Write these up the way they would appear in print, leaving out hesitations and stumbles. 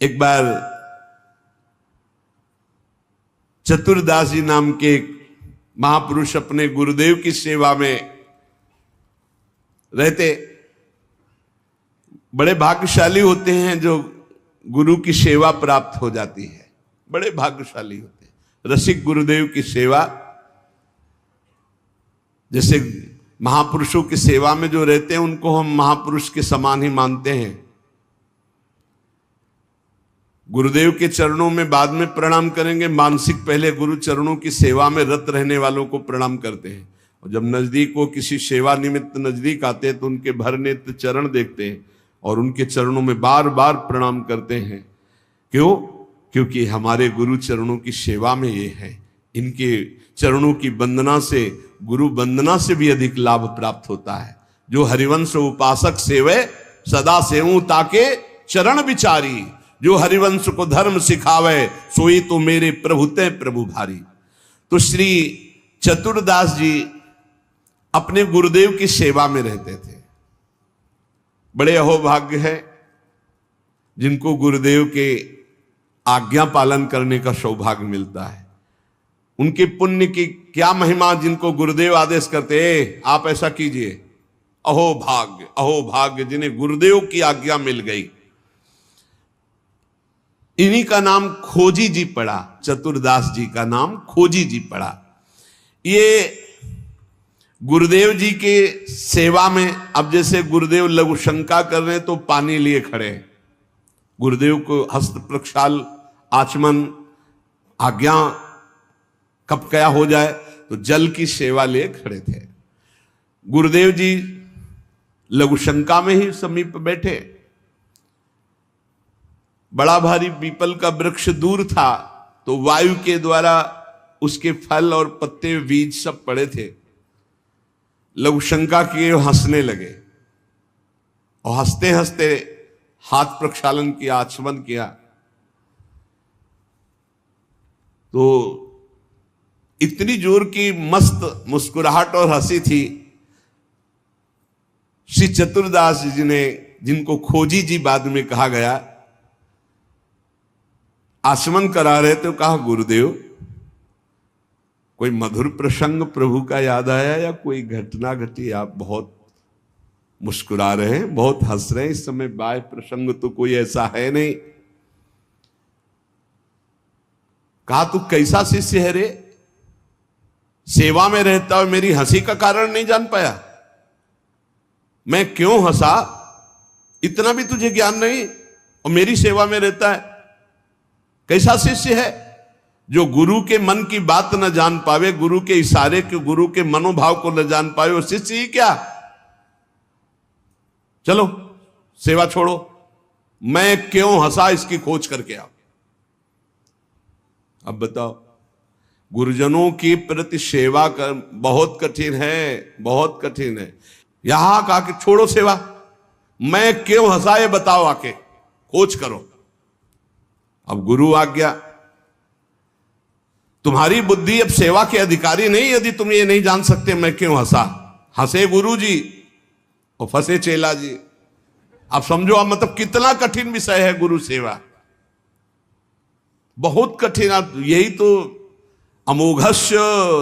एक बार चतुरदास जी नाम के एक महापुरुष अपने गुरुदेव की सेवा में रहते। बड़े भाग्यशाली होते हैं जो गुरु की सेवा प्राप्त हो जाती है, बड़े भाग्यशाली होते हैं। रसिक गुरुदेव की सेवा, जैसे महापुरुषों की सेवा में जो रहते हैं उनको हम महापुरुष के समान ही मानते हैं। गुरुदेव के चरणों में बाद में प्रणाम करेंगे, मानसिक पहले गुरु चरणों की सेवा में रत रहने वालों को प्रणाम करते हैं। और जब नजदीक वो किसी सेवा निमित्त नजदीक आते हैं तो उनके भर नेत्र चरण देखते हैं और उनके चरणों में बार बार प्रणाम करते हैं। क्यों? क्योंकि हमारे गुरु चरणों की सेवा में ये है। इनके चरणों की वंदना से, गुरु वंदना से भी अधिक लाभ प्राप्त होता है। जो हरिवंश उपासक सेवे सदा सेवूं ताके चरण विचारी, जो हरिवंश को धर्म सिखावे सोई तो मेरे प्रभु ते प्रभु भारी। तो श्री चतुरदास जी अपने गुरुदेव की सेवा में रहते थे। बड़े अहोभाग्य है जिनको गुरुदेव के आज्ञा पालन करने का सौभाग्य मिलता है। उनके पुण्य की क्या महिमा, जिनको गुरुदेव आदेश करते आप ऐसा कीजिए, अहोभाग्य अहोभाग्य जिन्हें गुरुदेव की आज्ञा मिल गई। इन्हीं का नाम खोजी जी पड़ा, चतुरदास जी का नाम खोजी जी पड़ा। ये गुरुदेव जी के सेवा में, अब जैसे गुरुदेव लघु शंका कर रहे तो पानी लिए खड़े, गुरुदेव को हस्त प्रक्षाल आचमन आज्ञा कब क्या हो जाए तो जल की सेवा लिए खड़े थे। गुरुदेव जी लघु शंका में ही समीप बैठे। बड़ा भारी पीपल का वृक्ष दूर था तो वायु के द्वारा उसके फल और पत्ते बीज सब पड़े थे। लघु शंका किए, हंसने लगे और हंसते हंसते हाथ प्रक्षालन किया, आचमन किया। तो इतनी जोर की मस्त मुस्कुराहट और हंसी थी। श्री चतुरदास जी ने, जिनको खोजी जी बाद में कहा गया, आचमन करा रहे तो कहा, गुरुदेव कोई मधुर प्रसंग प्रभु का याद आया या कोई घटना घटी? आप बहुत मुस्कुरा रहे हैं, बहुत हंस रहे हैं, इस समय बाह्य प्रसंग तो कोई ऐसा है नहीं। कहा, तू कैसा शिष्य है रे? सेवा में रहता और मेरी हंसी का कारण नहीं जान पाया? मैं क्यों हंसा इतना भी तुझे ज्ञान नहीं, और मेरी सेवा में रहता है? कैसा शिष्य है जो गुरु के मन की बात न जान पावे, गुरु के इशारे के, गुरु के मनोभाव को न जान पावे, वो शिष्य ही क्या? चलो सेवा छोड़ो, मैं क्यों हंसा इसकी खोज करके आओ। अब बताओ, गुरुजनों की प्रति सेवा कर बहुत कठिन है, बहुत कठिन है। यहां कहा कि छोड़ो सेवा, मैं क्यों हंसा ये बताओ, आके खोज करो। अब गुरु आज्ञा, तुम्हारी बुद्धि अब सेवा के अधिकारी नहीं यदि तुम ये नहीं जान सकते मैं क्यों हंसा। हंसे गुरु जी और फंसे चेला जी। आप समझो, अब मतलब कितना कठिन विषय है गुरु सेवा, बहुत कठिन। यही तो अमोघस्य,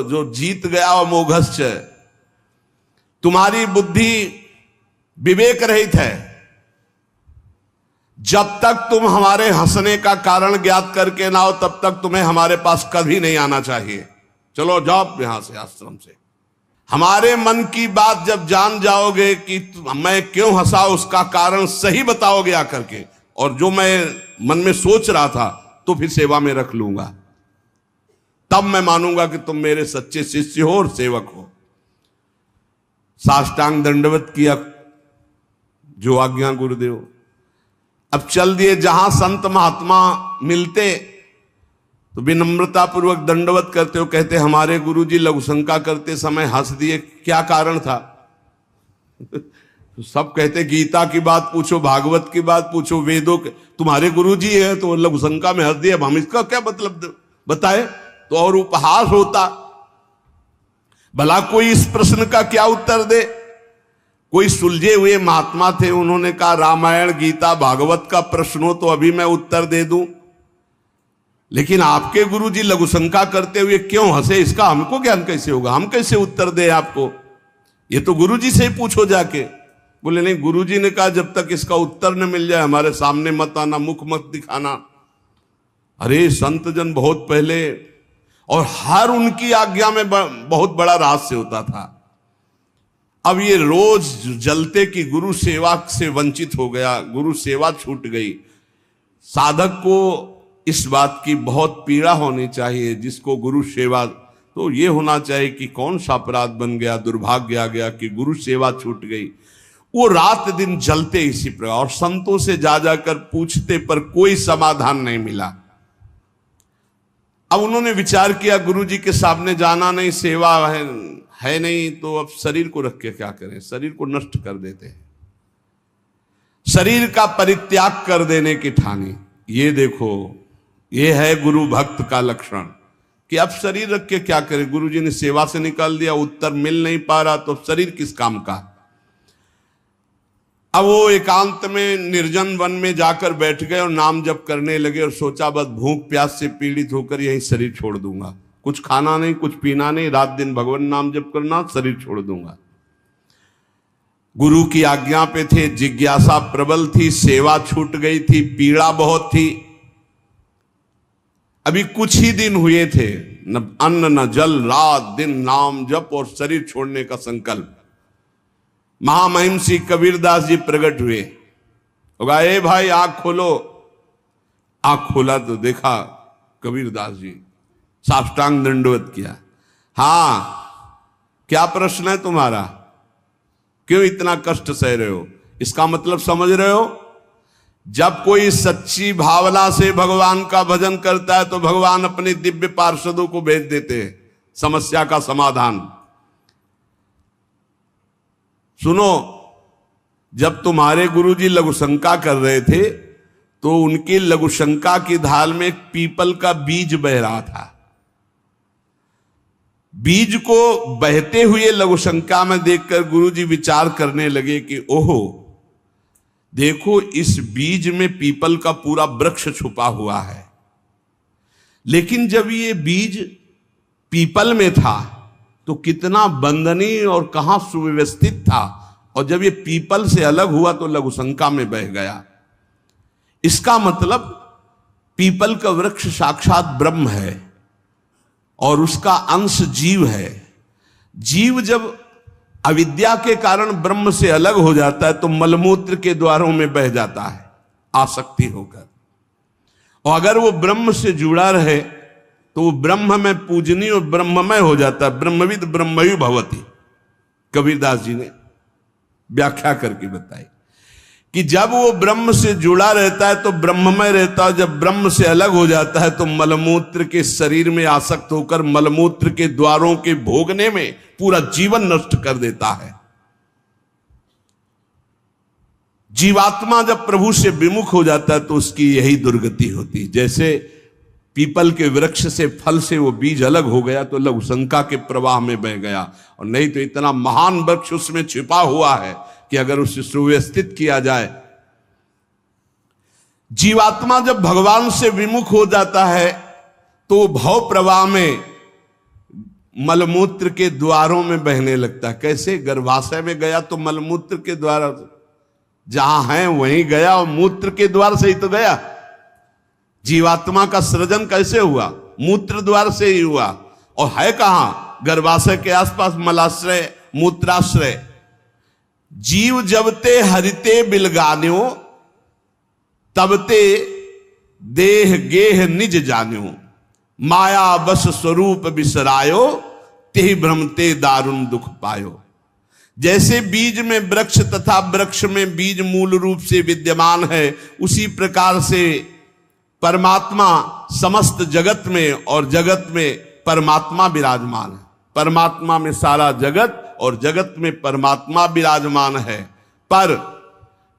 जो जीत गया अमोघस्य। तुम्हारी बुद्धि विवेक रहित है। जब तक तुम हमारे हंसने का कारण ज्ञात करके ना हो तब तक तुम्हें हमारे पास कभी नहीं आना चाहिए। चलो जाओ यहां से, आश्रम से। हमारे मन की बात जब जान जाओगे कि मैं क्यों हंसा, उसका कारण सही बताओगे आकर के, और जो मैं मन में सोच रहा था तो फिर सेवा में रख लूंगा, तब मैं मानूंगा कि तुम मेरे सच्चे शिष्य हो और सेवक हो। साष्टांग दंडवत किया, जो आज्ञा गुरुदेव। अब चल दिए, जहां संत महात्मा मिलते तो विनम्रता पूर्वक दंडवत करते हो, कहते हमारे गुरुजी लघु शंका करते समय हंस दिए, क्या कारण था? तो सब कहते गीता की बात पूछो, भागवत की बात पूछो, वेदों के, तुम्हारे गुरुजी है तो लघु शंका में हंस दिए, हम इसका क्या मतलब बताए? तो और उपहास होता। भला कोई इस प्रश्न का क्या उत्तर दे? कोई सुलझे हुए महात्मा थे, उन्होंने कहा रामायण गीता भागवत का प्रश्न हो तो अभी मैं उत्तर दे दूं, लेकिन आपके गुरुजी लघुशंका करते हुए क्यों हंसे, इसका हमको ज्ञान कैसे होगा, हम कैसे उत्तर दे आपको, ये तो गुरुजी से ही पूछो जाके। बोले नहीं, गुरुजी ने कहा जब तक इसका उत्तर न मिल जाए हमारे सामने मत आना, मुख मत दिखाना। अरे संत जन बहुत पहले, और हर उनकी आज्ञा में बहुत बड़ा रहस्य होता था। अब ये रोज जलते कि गुरु सेवा से वंचित हो गया, गुरु सेवा छूट गई। साधक को इस बात की बहुत पीड़ा होनी चाहिए, जिसको गुरु सेवा, तो ये होना चाहिए कि कौन सा अपराध बन गया, दुर्भाग्य आ गया कि गुरु सेवा छूट गई। वो रात दिन जलते इसी प्रकार, और संतों से जा जाकर पूछते पर कोई समाधान नहीं मिला। अब उन्होंने विचार किया गुरुजी के सामने जाना नहीं, सेवा है नहीं, तो अब शरीर को रख के क्या करें, शरीर को नष्ट कर देते हैं, शरीर का परित्याग कर देने की ठानी। ये देखो, ये है गुरु भक्त का लक्षण कि अब शरीर रख के क्या करें, गुरुजी ने सेवा से निकाल दिया, उत्तर मिल नहीं पा रहा, तो शरीर किस काम का। अब वो एकांत में निर्जन वन में जाकर बैठ गए और नाम जप करने लगे, और सोचा बस भूख प्यास से पीड़ित होकर यही शरीर छोड़ दूंगा, कुछ खाना नहीं, कुछ पीना नहीं, रात दिन भगवान नाम जप करना, शरीर छोड़ दूंगा। गुरु की आज्ञा पे थे, जिज्ञासा प्रबल थी, सेवा छूट गई थी, पीड़ा बहुत थी। अभी कुछ ही दिन हुए थे, न अन्न न जल, रात दिन नाम जप और शरीर छोड़ने का संकल्प। महामहिम श्री कबीरदास जी प्रकट हुए, होगा ए भाई आंख खोलो। आंख खोला तो देखा कबीरदास जी, साष्टांग दंडवत किया। हाँ, क्या प्रश्न है तुम्हारा, क्यों इतना कष्ट सह रहे हो, इसका मतलब समझ रहे हो। जब कोई सच्ची भावना से भगवान का भजन करता है तो भगवान अपने दिव्य पार्षदों को भेज देते हैं समस्या का समाधान। सुनो, जब तुम्हारे गुरुजी लघुशंका कर रहे थे तो उनकी लघुशंका की ढाल में एक पीपल का बीज बह रहा था। बीज को बहते हुए लघुशंका में देखकर गुरुजी विचार करने लगे कि ओहो, देखो इस बीज में पीपल का पूरा वृक्ष छुपा हुआ है, लेकिन जब ये बीज पीपल में था तो कितना बंदनीय और कहां सुव्यवस्थित था, और जब ये पीपल से अलग हुआ तो लघुशंका में बह गया। इसका मतलब पीपल का वृक्ष साक्षात ब्रह्म है और उसका अंश जीव है। जीव जब अविद्या के कारण ब्रह्म से अलग हो जाता है तो मलमूत्र के द्वारों में बह जाता है आसक्ति होकर, और अगर वो ब्रह्म से जुड़ा रहे तो वो ब्रह्म में पूजनीय और ब्रह्ममय हो जाता है। ब्रह्मविद ब्रह्मयु भवति, कबीरदास जी ने व्याख्या करके बताई कि जब वो ब्रह्म से जुड़ा रहता है तो ब्रह्ममय रहता है, जब ब्रह्म से अलग हो जाता है तो मलमूत्र के शरीर में आसक्त होकर मलमूत्र के द्वारों के भोगने में पूरा जीवन नष्ट कर देता है। जीवात्मा जब प्रभु से विमुख हो जाता है तो उसकी यही दुर्गति होती है। जैसे पीपल के वृक्ष से फल से वो बीज अलग हो गया तो लघुशंका के प्रवाह में बह गया, और नहीं तो इतना महान वृक्ष उसमें छिपा हुआ है कि अगर उसे सुव्यवस्थित किया जाए। जीवात्मा जब भगवान से विमुख हो जाता है तो भव प्रवाह में मलमूत्र के द्वारों में बहने लगता है। कैसे, गर्भाशय में गया तो मलमूत्र के द्वार जहां है वहीं गया, और मूत्र के द्वार से ही तो गया। जीवात्मा का सृजन कैसे हुआ, मूत्र द्वार से ही हुआ, और है कहां, गर्भाशय के आसपास मलाश्रय मूत्राश्रय। जीव जबते हरिते बिलगान्यो तबते देह गेह निज जान्यो, माया बस स्वरूप बिसरायो तेहि भ्रमते दारुण दुख पायो। जैसे बीज में वृक्ष तथा वृक्ष में बीज मूल रूप से विद्यमान है, उसी प्रकार से परमात्मा समस्त जगत में और जगत में परमात्मा विराजमान है। परमात्मा में सारा जगत और जगत में परमात्मा विराजमान है। पर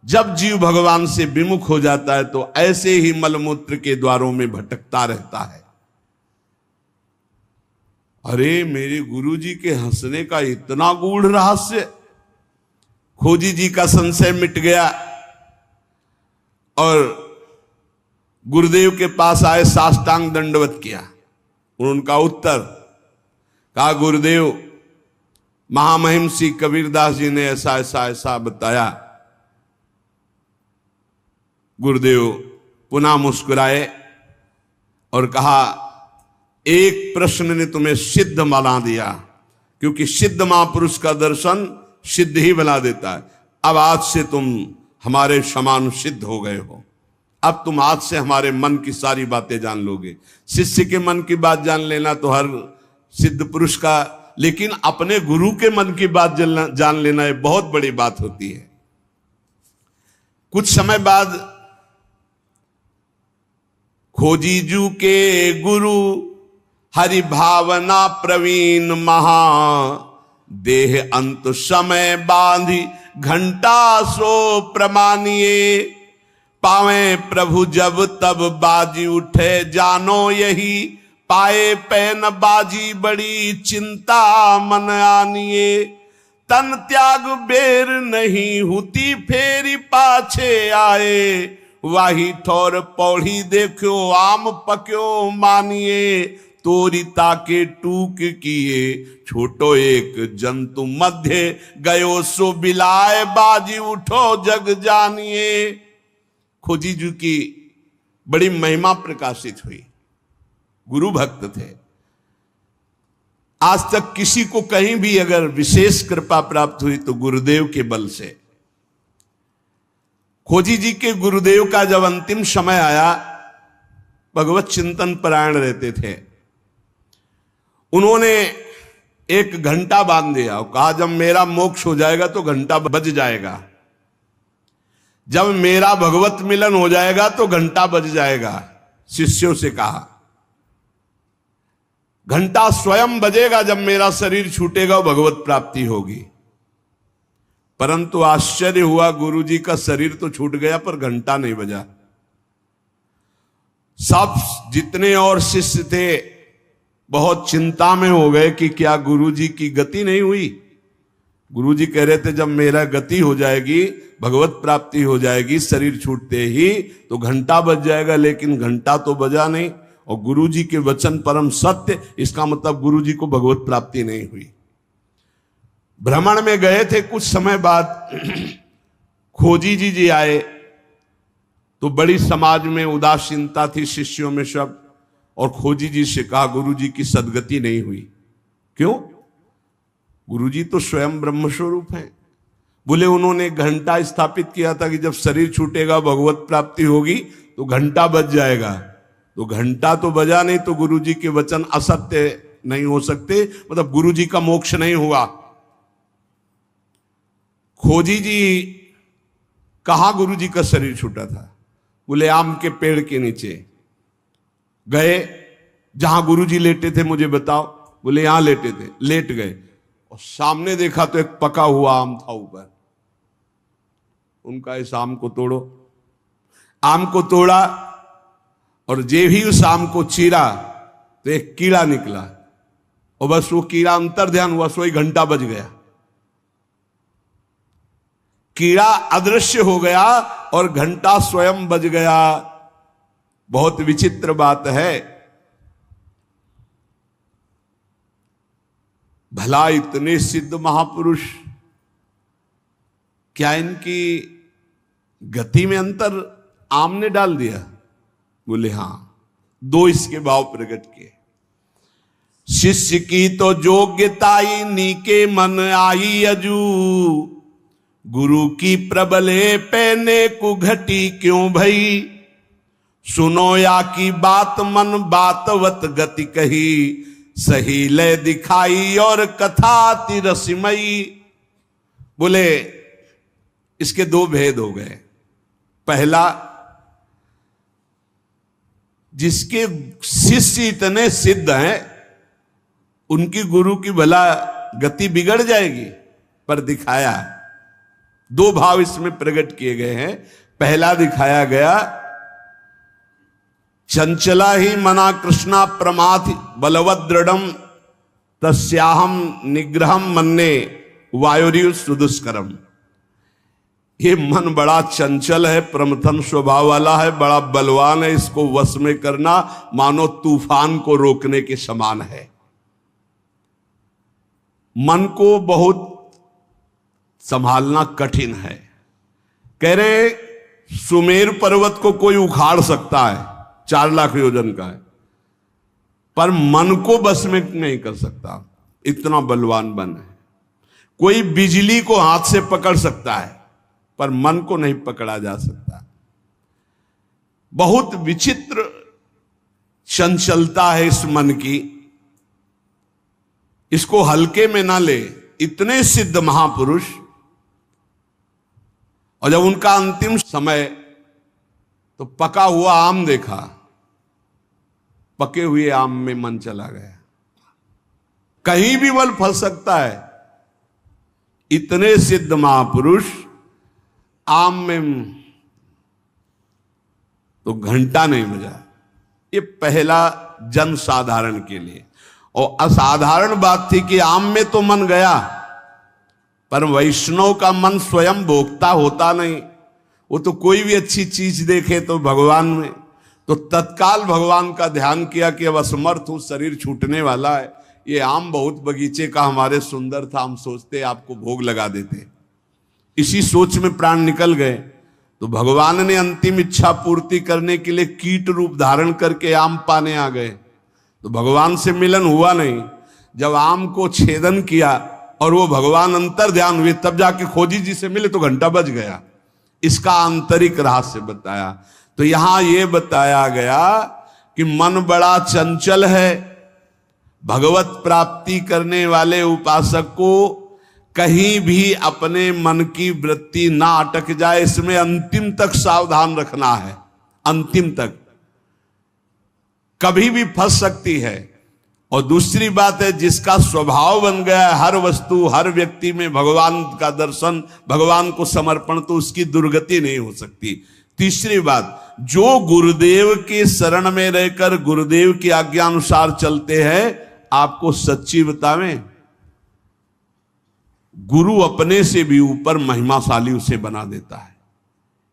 जब जीव भगवान से विमुख हो जाता है तो ऐसे ही मलमूत्र के द्वारों में भटकता रहता है। अरे मेरे गुरुजी के हंसने का इतना गूढ़ रहस्य, खोजी जी का संशय मिट गया और गुरुदेव के पास आए, साष्टांग दंडवत किया। उनका उत्तर कहा, गुरुदेव महामहिम श्री कबीरदास जी ने ऐसा ऐसा ऐसा बताया। गुरुदेव पुनः मुस्कुराए और कहा, एक प्रश्न ने तुम्हें सिद्ध बना दिया, क्योंकि सिद्ध महापुरुष का दर्शन सिद्ध ही बना देता है। अब आज से तुम हमारे समान सिद्ध हो गए हो। अब तुम आज से हमारे मन की सारी बातें जान लोगे। शिष्य के मन की बात जान लेना तो हर सिद्ध पुरुष का, लेकिन अपने गुरु के मन की बात जान लेना ये बहुत बड़ी बात होती है। कुछ समय बाद खोजीजू के गुरु हरि भावना प्रवीण महा, देह अंत समय बांधी घंटा सो प्रमानिए, पावे प्रभु जब तब बाजी उठे जानो यही, पाए पैन बाजी बड़ी चिंता मन आनिए, तन त्याग बेर नहीं हुती फेरी पाछे आए, वाही ठोर पौड़ी देखो आम पक्यो मानिए, तोरी ताके टूक किए छोटो एक जंतु मध्य, गयो सो बिलाए बाजी उठो जग जानिए। खोजी जी की बड़ी महिमा प्रकाशित हुई। गुरु भक्त थे। आज तक किसी को कहीं भी अगर विशेष कृपा प्राप्त हुई तो गुरुदेव के बल से। खोजी जी के गुरुदेव का जब अंतिम समय आया, भगवत चिंतन परायण रहते थे, उन्होंने एक घंटा बांध दिया और कहा, जब मेरा मोक्ष हो जाएगा तो घंटा बज जाएगा, जब मेरा भगवत मिलन हो जाएगा तो घंटा बज जाएगा। शिष्यों से कहा, घंटा स्वयं बजेगा जब मेरा शरीर छूटेगा, भगवत प्राप्ति होगी। परंतु आश्चर्य हुआ, गुरुजी का शरीर तो छूट गया पर घंटा नहीं बजा। सब जितने और शिष्य थे बहुत चिंता में हो गए कि क्या गुरुजी की गति नहीं हुई। गुरुजी कह रहे थे, जब मेरा गति हो जाएगी, भगवत प्राप्ति हो जाएगी, शरीर छूटते ही तो घंटा बज जाएगा, लेकिन घंटा तो बजा नहीं। और गुरुजी के वचन परम सत्य, इसका मतलब गुरुजी को भगवत प्राप्ति नहीं हुई। भ्रमण में गए थे, कुछ समय बाद खोजी जी आए तो बड़ी समाज में उदासीनता थी शिष्यों में सब, और खोजी जी से कहा, गुरुजी की सदगति नहीं हुई। क्यों? गुरुजी तो स्वयं ब्रह्म स्वरूप हैं। बोले, उन्होंने घंटा स्थापित किया था कि जब शरीर छूटेगा भगवत प्राप्ति होगी तो घंटा बज जाएगा। तो घंटा तो बजा नहीं, तो गुरुजी के वचन असत्य नहीं हो सकते, मतलब गुरुजी का मोक्ष नहीं हुआ। खोजी जी कहां गुरुजी का शरीर छूटा था? बोले, आम के पेड़ के नीचे गए। जहां गुरुजी लेटे थे मुझे बताओ। बोले, यहां लेटे थे। लेट गए और सामने देखा तो एक पका हुआ आम था ऊपर। उनका इस आम को तोड़ो। आम को तोड़ा और जे भी उस आम को चीरा तो एक कीड़ा निकला, और बस वो कीड़ा अंतर ध्यान हुआ, सोई घंटा बज गया। कीड़ा अदृश्य हो गया और घंटा स्वयं बज गया। बहुत विचित्र बात है। भला इतने सिद्ध महापुरुष, क्या इनकी गति में अंतर आम ने डाल दिया? बोले, हां। दो इसके भाव प्रकट किए। शिष्य की तो योग्यताई नीके मन आई अजू, गुरु की प्रबले पैने को घटी क्यों भई, सुनो या की बात मन बातवत गति कही, सही ले दिखाई और कथा तिरसिमयी। बोले, इसके दो भेद हो गए। पहला, जिसके शिष्य इतने सिद्ध हैं उनकी गुरु की भला गति बिगड़ जाएगी, पर दिखाया। दो भाव इसमें प्रकट किए गए हैं। पहला दिखाया गया, चंचला ही मना कृष्णा प्रमाथि बलवद दृढ़म तस्याहम निग्रहम मन्ने वायुरिव सुदुष्करम। ये मन बड़ा चंचल है, प्रमथन स्वभाव वाला है, बड़ा बलवान है, इसको वश में करना मानो तूफान को रोकने के समान है। मन को बहुत संभालना कठिन है। कह रहे सुमेर पर्वत को कोई उखाड़ सकता है, 4 लाख योजन का है, पर मन को बस में नहीं कर सकता, इतना बलवान मन है। कोई बिजली को हाथ से पकड़ सकता है, पर मन को नहीं पकड़ा जा सकता। बहुत विचित्र चंचलता है इस मन की, इसको हल्के में ना ले। इतने सिद्ध महापुरुष, और जब उनका अंतिम समय तो पका हुआ आम देखा, पके हुए आम में मन चला गया। कहीं भी बल फंस सकता है। इतने सिद्ध महापुरुष आम में तो घंटा नहीं बजा। ये पहला जन साधारण के लिए। और असाधारण बात थी कि आम में तो मन गया, पर वैष्णव का मन स्वयं भोक्ता होता नहीं। वो तो कोई भी अच्छी चीज देखे तो भगवान में, तो तत्काल भगवान का ध्यान किया कि अब असमर्थ हूं, शरीर छूटने वाला है। ये आम बहुत बगीचे का हमारे सुंदर था, हम सोचते आपको भोग लगा देते। इसी सोच में प्राण निकल गए। तो भगवान ने अंतिम इच्छा पूर्ति करने के लिए कीट रूप धारण करके आम पाने आ गए। तो भगवान से मिलन हुआ नहीं। जब आम को छेदन किया और वो भगवान अंतर ध्यान हुए, तब जाके खोजी जी से मिले तो घंटा बज गया। इसका आंतरिक रहस्य बताया। तो यहां ये बताया गया कि मन बड़ा चंचल है। भगवत प्राप्ति करने वाले उपासक को कहीं भी अपने मन की वृत्ति ना अटक जाए, इसमें अंतिम तक सावधान रखना है। अंतिम तक कभी भी फंस सकती है। और दूसरी बात है, जिसका स्वभाव बन गया है हर वस्तु हर व्यक्ति में भगवान का दर्शन, भगवान को समर्पण, तो उसकी दुर्गति नहीं हो सकती। तीसरी बात, जो गुरुदेव के शरण में रहकर गुरुदेव की आज्ञा अनुसार चलते हैं, आपको सच्ची बतावें, गुरु अपने से भी ऊपर महिमाशाली उसे बना देता है।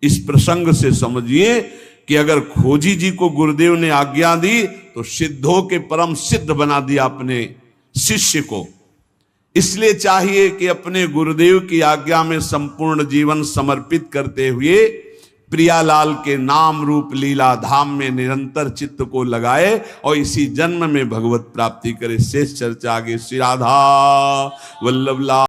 इस प्रसंग से समझिए कि अगर खोजी जी को गुरुदेव ने आज्ञा दी तो सिद्धों के परम सिद्ध बना दिया अपने शिष्य को। इसलिए चाहिए कि अपने गुरुदेव की आज्ञा में संपूर्ण जीवन समर्पित करते हुए प्रियालाल के नाम रूप लीला धाम में निरंतर चित्त को लगाए और इसी जन्म में भगवत प्राप्ति करे। शेष चर्चा आगे। श्री राधा वल्लभ लाल।